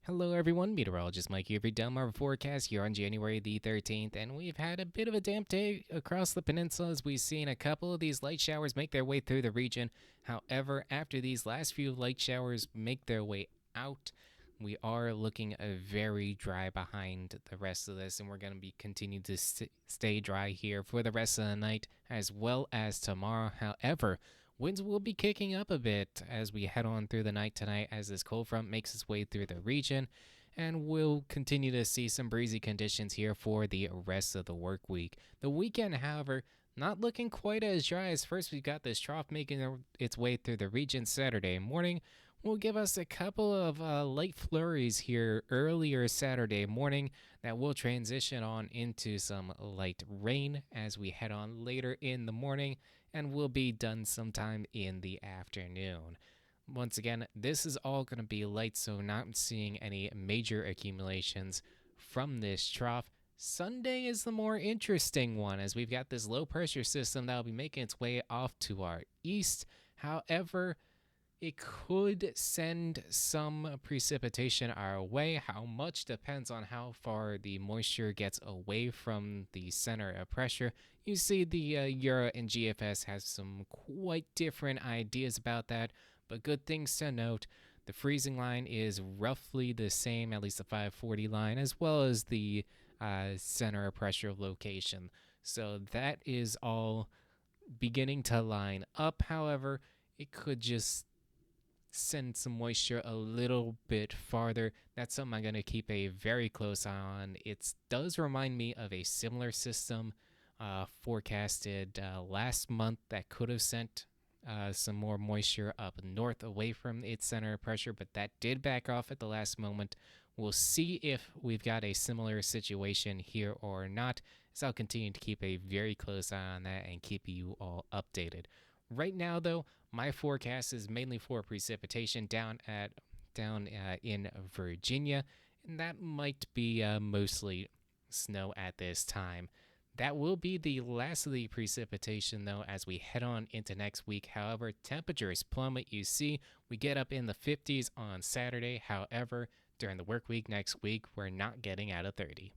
Hello, everyone. Meteorologist Mike here for Delmarva Forecast here on January the 13th, and we've had a bit of a damp day across the peninsula as we've seen a couple of these light showers make their way through the region. However, after these last few light showers make their way out, we are looking very dry behind the rest of this, and we're going to be continuing to stay dry here for the rest of the night as well as tomorrow. However, winds will be kicking up a bit as we head on through the night tonight as this cold front makes its way through the region, and we'll continue to see some breezy conditions here for the rest of the work week. The weekend, however, not looking quite as dry as first. We've got this trough making its way through the region Saturday morning. Will give us a couple of light flurries here earlier Saturday morning that will transition on into some light rain as we head on later in the morning and will be done sometime in the afternoon. Once again, this is all going to be light, so not seeing any major accumulations from this trough. Sunday is the more interesting one as we've got this low pressure system that will be making its way off to our east. However, it could send some precipitation our way. How much depends on how far the moisture gets away from the center of pressure. You see the Euro and GFS has some quite different ideas about that, but good things to note. The freezing line is roughly the same, at least the 540 line, as well as the center of pressure location. So that is all beginning to line up. However, it could just send some moisture a little bit farther. That's something I'm going to keep a very close eye on. It does remind me of a similar system forecasted last month that could have sent some more moisture up north away from its center of pressure, but that did back off at the last moment. We'll see if we've got a similar situation here or not, so I'll continue to keep a very close eye on that and keep you all updated. Right now, though, my forecast is mainly for precipitation down in Virginia, and that might be mostly snow at this time. That will be the last of the precipitation, though, as we head on into next week. However, temperatures plummet. You see, we get up in the 50s on Saturday. However, during the work week next week, we're not getting out of 30.